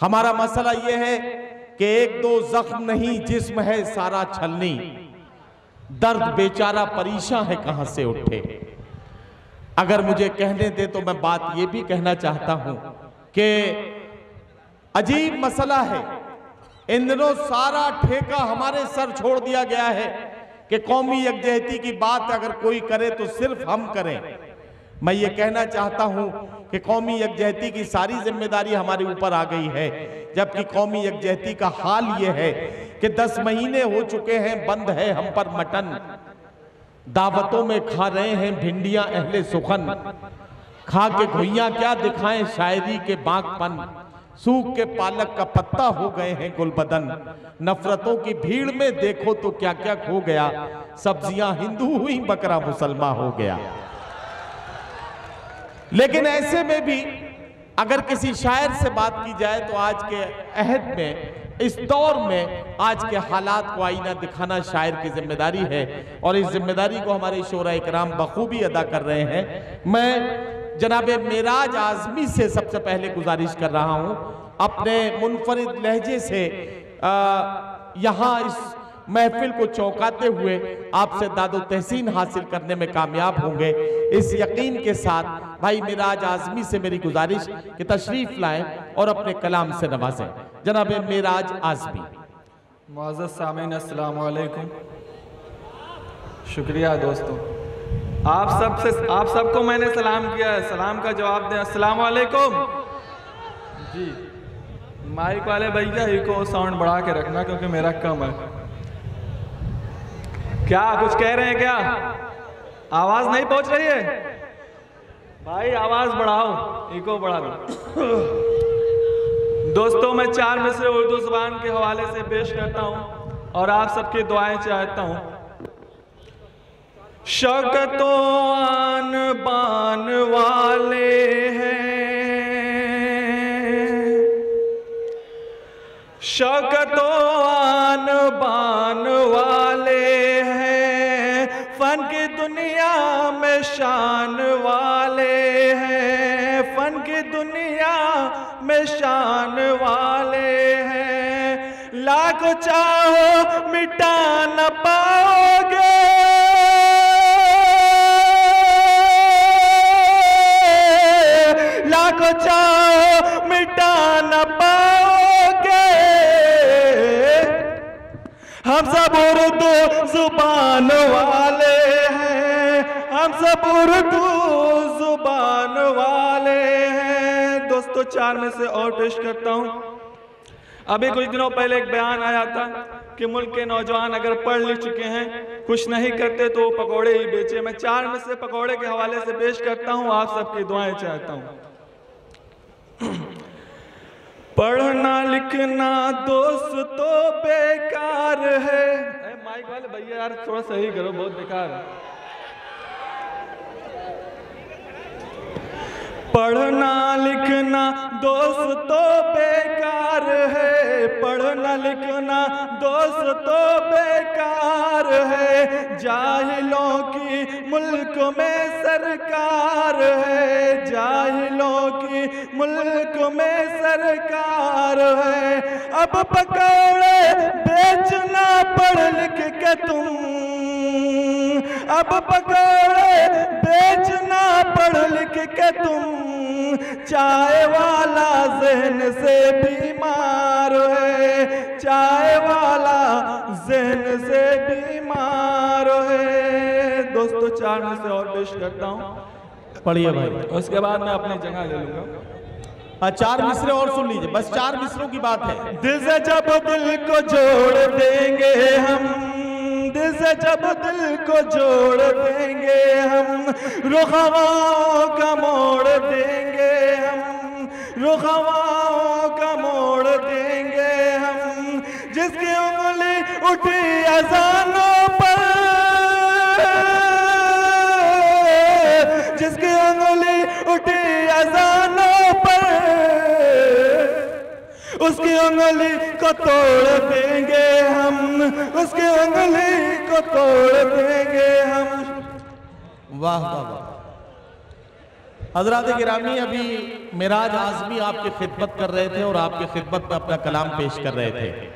हमारा मसला यह है कि एक दो जख्म नहीं, जिस्म है सारा छलनी, दर्द बेचारा परेशान है कहां से उठे। अगर मुझे कहने दे तो मैं बात यह भी कहना चाहता हूं कि अजीब मसला है, इन दिनों सारा ठेका हमारे सर छोड़ दिया गया है कि कौमी यकजहती की बात अगर कोई करे तो सिर्फ हम करें। मैं ये कहना चाहता हूं कि कौमी यकजहती की सारी जिम्मेदारी हमारे ऊपर आ गई है, जबकि कौमी यकजहती का हाल ये है कि 10 महीने हो चुके हैं, बंद है हम पर मटन, दावतों में खा रहे हैं भिंडियां अहले सुखन, खा के घुइयां क्या दिखाएं शायरी के बागपन, सूख के पालक का पत्ता हो गए हैं गुलबदन, नफरतों की भीड़ में देखो तो क्या क्या खो गया, सब्जियां हिंदू हुई बकरा मुसलमान हो गया। लेकिन ऐसे में भी अगर किसी शायर से बात की जाए तो आज के अहद में, इस दौर में, आज के हालात को आईना दिखाना शायर की जिम्मेदारी है और इस जिम्मेदारी को हमारे शोरा इकराम बखूबी अदा कर रहे हैं। मैं जनाब मेराज आजमी से सबसे पहले गुजारिश कर रहा हूं, अपने मुनफरिद लहजे से यहां इस महफिल को चौंकाते हुए आपसे दादो तहसीन हासिल करने में कामयाब होंगे, इस यकीन के साथ भाई मेराज आजमी से मेरी गुजारिश कि तशरीफ लाएं और अपने कलाम से नवाजें। जनाब मेराज आजमी। मुअज़्ज़ज़ सामीन अस्सलाम वालेकुम। शुक्रिया दोस्तों, आप सबको मैंने सलाम किया है, सलाम का जवाब दें अस्सलाम वालेकुम। जी माइक वाले भैया ही को साउंड बढ़ा के रखना क्योंकि मेरा कम है। क्या कुछ कह रहे हैं क्या? आवाज नहीं पहुंच रही है भाई, आवाज बढ़ाओ, इको बढ़ा दो। दोस्तों मैं 4 मिसरे उर्दू ज़ुबान के हवाले से पेश करता हूं और आप सबकी दुआएं चाहता हूं। शौकतो आन बान वाले हैं, शौकतो आन बान वाले हैं, फन की दुनिया में शान वाले हैं, फन की दुनिया में शान वाले हैं, लाखों चाहो मिटा न पाओगे, लाखों चाहो मिटा न पाओगे, हम सब उर्दू जुबान वाले हैं, हम सब उर्दू जुबान वाले हैं। दोस्तों 4 में से और पेश करता हूं। अभी कुछ दिनों पहले एक बयान आया था कि मुल्क के नौजवान अगर पढ़ लिख चुके हैं कुछ नहीं करते तो वो पकौड़े ही बेचे। मैं 4 में से पकौड़े के हवाले से पेश करता हूं, आप सबकी दुआएं चाहता हूं। पढ़ना लिखना दोस्त तो बेकार है, माइक वाले भैया यार थोड़ा सही करो, बहुत बेकार है। पढ़ना लिखना दोस्त तो बेकार है, पढ़ना लिखना दोस्त तो बेकार है, जाहिलों की मुल्क में सरकार है, जाहिलों की मुल्क में सरकार है। अब पकौड़े बेचना पढ़ लिख के तुम, अब पकौड़े बेचना पढ़ लिख के तुम, चाय वाला ज़हन से बीमार है, चाय वाला ज़हन से बीमार है। दोस्तों 4 में से और पेश करता हूँ, पढ़िए भाई, उसके बाद मैं अपनी जगह ले लूंगा। 4 मिसरे और सुन लीजिए, बस 4 मिसरों की बात है। दिल से जब दिल को जोड़ देंगे हम, दिल से जब दिल को जोड़ देंगे हम, रुख हवाओं का मोड़ देंगे हम, रुख हवाओं का मोड़ देंगे हम, जिसकी उंगली उठी अज़ानों पर, जिसकी उंगली उठी अज़ानों पर, उसकी उंगली को तोड़ देंगे हम, उसकी उंगली को तोड़ देंगे हम। वाह वाह वाह। हजरात गिरामी, अभी मिराज आज़मी आपकी खिदमत कर रहे थे और आपकी खिदमत में अपना कलाम पेश कर रहे थे।